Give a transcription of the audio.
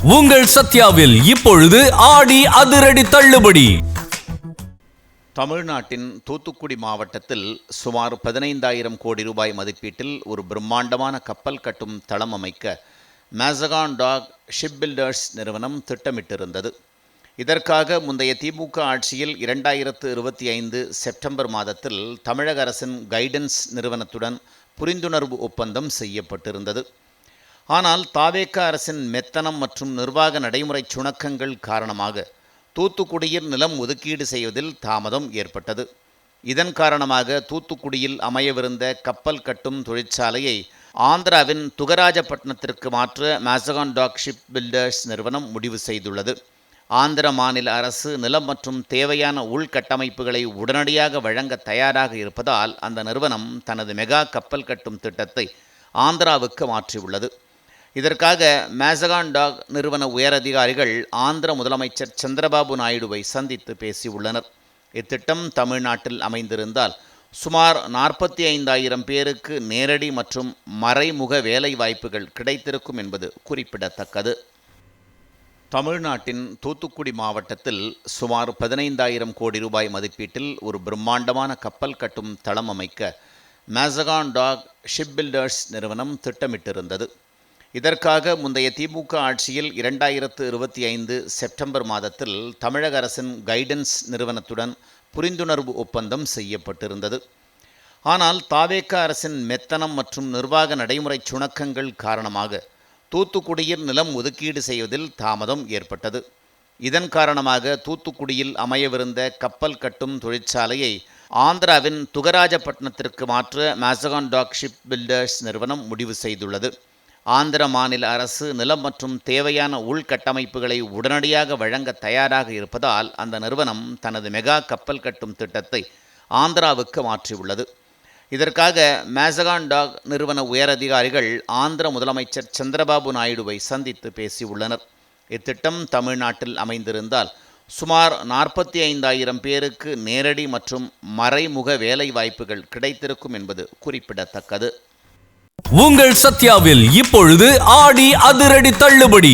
உங்கள் சத்யாவில் இப்பொழுது ஆடி அதிரடி தள்ளுபடி. தமிழ்நாட்டின் தூத்துக்குடி மாவட்டத்தில் சுமார் 15,000 கோடி ரூபாய் மதிப்பீட்டில் ஒரு பிரம்மாண்டமான கப்பல் கட்டும் தளம் அமைக்க மேசகான் டாக் ஷிப் பில்டர்ஸ் நிறுவனம் திட்டமிட்டிருந்தது. இதற்காக முந்தைய திமுக ஆட்சியில் 2025 செப்டம்பர் மாதத்தில் தமிழக அரசின் கைடன்ஸ் நிறுவனத்துடன் புரிந்துணர்வு ஒப்பந்தம் செய்யப்பட்டிருந்தது. ஆனால் தாவேக அரசின் மெத்தனம் மற்றும் நிர்வாக நடைமுறை சுணக்கங்கள் காரணமாக தூத்துக்குடியில் நிலம் ஒதுக்கீடு செய்வதில் தாமதம் ஏற்பட்டது. இதன் காரணமாக தூத்துக்குடியில் அமையவிருந்த கப்பல் கட்டும் தொழிற்சாலையை ஆந்திராவின் துகராஜப்பட்டினத்திற்கு மாற்ற மேசகான் டாக் ஷிப் பில்டர்ஸ் நிறுவனம் முடிவு செய்துள்ளது. ஆந்திர மாநில அரசு நிலம் மற்றும் தேவையான உள்கட்டமைப்புகளை உடனடியாக வழங்க தயாராக இருப்பதால் அந்த நிறுவனம் தனது மெகா கப்பல் கட்டும் திட்டத்தை ஆந்திராவுக்கு மாற்றியுள்ளது. இதற்காக மேசகான் டாக் நிறுவன உயரதிகாரிகள் ஆந்திர முதலமைச்சர் சந்திரபாபு நாயுடுவை சந்தித்து பேசியுள்ளனர். இத்திட்டம் தமிழ்நாட்டில் அமைந்திருந்தால் சுமார் 45,000 பேருக்கு நேரடி மற்றும் மறைமுக வேலை வாய்ப்புகள் கிடைத்திருக்கும் என்பது குறிப்பிடத்தக்கது. தமிழ்நாட்டின் தூத்துக்குடி மாவட்டத்தில் சுமார் 15,000 கோடி ரூபாய் மதிப்பீட்டில் ஒரு பிரம்மாண்டமான கப்பல் கட்டும் தளம் அமைக்க மேசகான் டாக் ஷிப் பில்டர்ஸ் நிறுவனம் திட்டமிட்டிருந்தது. இதற்காக முந்தைய திமுக ஆட்சியில் 2025 செப்டம்பர் மாதத்தில் தமிழக அரசின் கைடன்ஸ் நிறுவனத்துடன் புரிந்துணர்வு ஒப்பந்தம் செய்யப்பட்டிருந்தது. ஆனால் தாவேக அரசின் மெத்தனம் மற்றும் நிர்வாக நடைமுறை சுணக்கங்கள் காரணமாக தூத்துக்குடியில் நிலம் ஒதுக்கீடு செய்வதில் தாமதம் ஏற்பட்டது. இதன் காரணமாக தூத்துக்குடியில் அமையவிருந்த கப்பல் கட்டும் தொழிற்சாலையை ஆந்திராவின் துகராஜப்பட்டினத்திற்கு மாற்ற மேசகான் டாக் ஷிப் பில்டர்ஸ் நிறுவனம் முடிவு செய்துள்ளது. ஆந்திர மாநில அரசு நிலம் மற்றும் தேவையான உள்கட்டமைப்புகளை உடனடியாக வழங்க தயாராக இருப்பதால் அந்த நிறுவனம் தனது மெகா கப்பல் கட்டும் திட்டத்தை ஆந்திராவுக்கு மாற்றியுள்ளது. இதற்காக மேசகான் டாக் நிறுவன உயரதிகாரிகள் ஆந்திர முதலமைச்சர் சந்திரபாபு நாயுடுவை சந்தித்து பேசியுள்ளனர். இத்திட்டம் தமிழ்நாட்டில் அமைந்திருந்தால் சுமார் 45,000 பேருக்கு நேரடி மற்றும் மறைமுக வேலை வாய்ப்புகள் கிடைத்திருக்கும் என்பது குறிப்பிடத்தக்கது. உங்கள் சத்யாவில் இப்பொழுது ஆடி அதிரடி தள்ளுபடி.